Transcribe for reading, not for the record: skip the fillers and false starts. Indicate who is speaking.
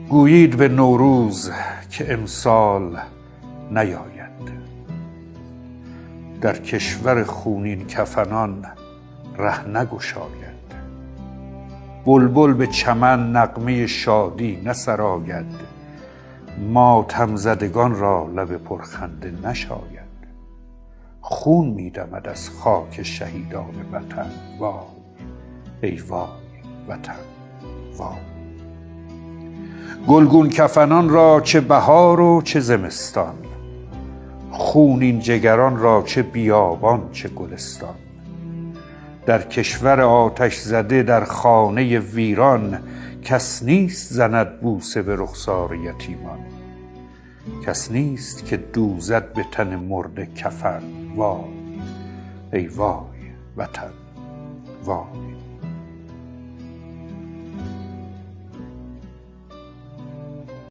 Speaker 1: گویید به نوروز که امسال نیاید. در کشور خونین کفنان ره نگشاید. بلبل به چمن نغمه شادی نسراید. ماتم زدگان را لب پرخنده نشاید. خون می دمد از خاک شهیدان وطن. وای ای وای وطن وای. گلگون کفنان را چه بهار و چه زمستان، خونین جگران را چه بیابان چه گلستان. در کشور آتش زده در خانه ویران، کس نیست زند بوسه به رخسار یتیمان. کس نیست که دوزد به تن مرده کفن. وای ای وای وطن وای.